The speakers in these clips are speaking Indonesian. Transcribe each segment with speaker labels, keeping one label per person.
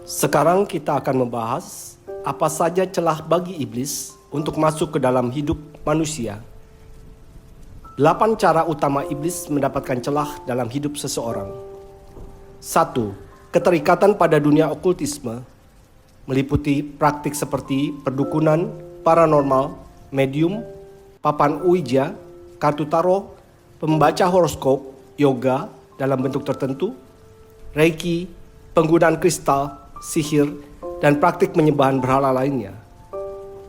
Speaker 1: Sekarang kita akan membahas apa saja celah bagi iblis untuk masuk ke dalam hidup manusia. 8 cara utama iblis mendapatkan celah dalam hidup seseorang. 1. Keterikatan pada dunia okultisme meliputi praktik seperti perdukunan, paranormal, medium, papan ouija, kartu tarot, membaca horoskop, yoga dalam bentuk tertentu, reiki, penggunaan kristal, sihir, dan praktik penyembahan berhala lainnya.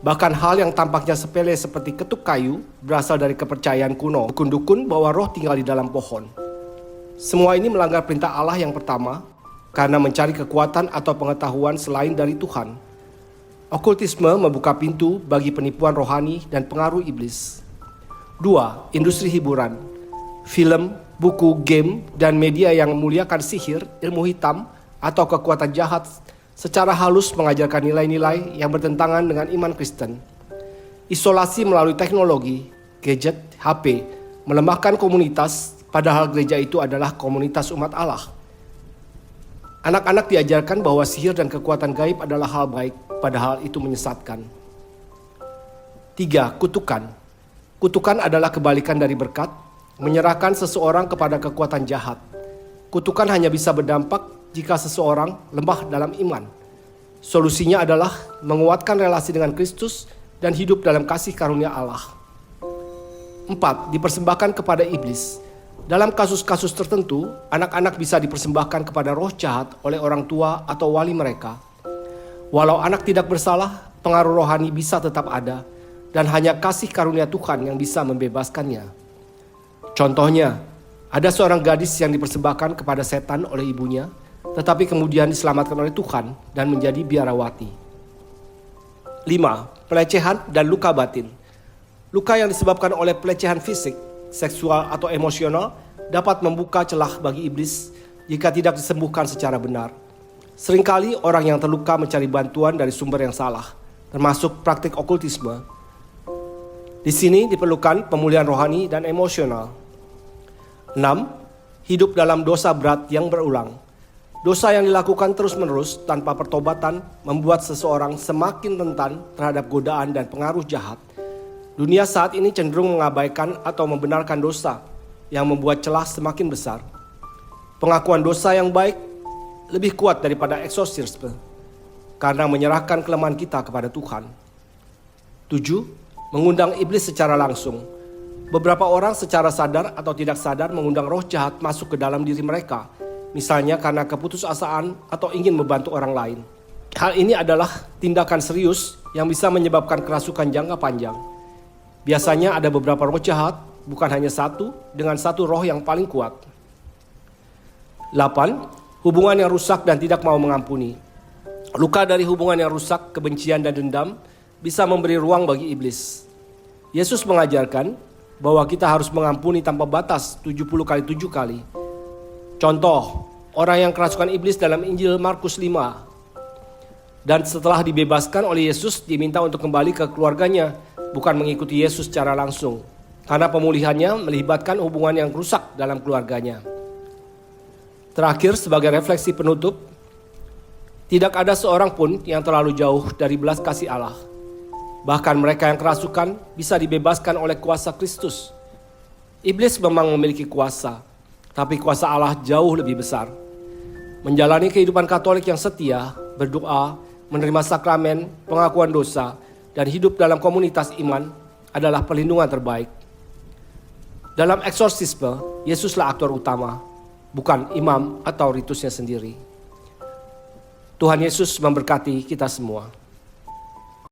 Speaker 1: Bahkan hal yang tampaknya sepele seperti ketuk kayu berasal dari kepercayaan kuno, dukun-dukun bahwa roh tinggal di dalam pohon. Semua ini melanggar perintah Allah yang pertama karena mencari kekuatan atau pengetahuan selain dari Tuhan. Okultisme membuka pintu bagi penipuan rohani dan pengaruh iblis. 2. Industri hiburan, film, buku, game, dan media yang memuliakan sihir, ilmu hitam, atau kekuatan jahat secara halus mengajarkan nilai-nilai yang bertentangan dengan iman Kristen. Isolasi melalui teknologi, gadget, HP, melemahkan komunitas, padahal gereja itu adalah komunitas umat Allah. Anak-anak diajarkan bahwa sihir dan kekuatan gaib adalah hal baik, padahal itu menyesatkan. 3. Kutukan. Kutukan adalah kebalikan dari berkat, menyerahkan seseorang kepada kekuatan jahat. Kutukan hanya bisa berdampak jika seseorang lemah dalam iman. Solusinya adalah menguatkan relasi dengan Kristus dan hidup dalam kasih karunia Allah. 4. Dipersembahkan kepada iblis. Dalam kasus-kasus tertentu, anak-anak bisa dipersembahkan kepada roh jahat oleh orang tua atau wali mereka. Walau anak tidak bersalah, pengaruh rohani bisa tetap ada, dan hanya kasih karunia Tuhan yang bisa membebaskannya. Contohnya, ada seorang gadis yang dipersembahkan kepada setan oleh ibunya, tetapi kemudian diselamatkan oleh Tuhan dan menjadi biarawati. 5. Pelecehan dan luka batin. Luka yang disebabkan oleh pelecehan fisik, seksual, atau emosional dapat membuka celah bagi iblis jika tidak disembuhkan secara benar. Seringkali orang yang terluka mencari bantuan dari sumber yang salah, termasuk praktik okultisme. Di sini diperlukan pemulihan rohani dan emosional. 6. Hidup dalam dosa berat yang berulang. Dosa yang dilakukan terus-menerus tanpa pertobatan membuat seseorang semakin rentan terhadap godaan dan pengaruh jahat. Dunia saat ini cenderung mengabaikan atau membenarkan dosa yang membuat celah semakin besar. Pengakuan dosa yang baik lebih kuat daripada eksorsisme karena menyerahkan kelemahan kita kepada Tuhan. 7. Mengundang iblis secara langsung. Beberapa orang secara sadar atau tidak sadar mengundang roh jahat masuk ke dalam diri mereka, misalnya karena keputusasaan atau ingin membantu orang lain. Hal ini adalah tindakan serius yang bisa menyebabkan kerasukan jangka panjang. Biasanya ada beberapa roh jahat, bukan hanya satu, dengan satu roh yang paling kuat. 8. Hubungan yang rusak dan tidak mau mengampuni. Luka dari hubungan yang rusak, kebencian dan dendam bisa memberi ruang bagi iblis. Yesus mengajarkan bahwa kita harus mengampuni tanpa batas 70 kali 7 kali. Contoh, orang yang kerasukan iblis dalam Injil Markus 5. Dan setelah dibebaskan oleh Yesus diminta untuk kembali ke keluarganya, bukan mengikuti Yesus secara langsung. Karena pemulihannya melibatkan hubungan yang rusak dalam keluarganya. Terakhir, sebagai refleksi penutup, tidak ada seorang pun yang terlalu jauh dari belas kasih Allah. Bahkan mereka yang kerasukan bisa dibebaskan oleh kuasa Kristus. Iblis memang memiliki kuasa, tapi kuasa Allah jauh lebih besar. Menjalani kehidupan Katolik yang setia, berdoa, menerima sakramen, pengakuan dosa, dan hidup dalam komunitas iman adalah perlindungan terbaik. Dalam eksorsisme, Yesuslah aktor utama, bukan imam atau ritusnya sendiri. Tuhan Yesus memberkati kita semua.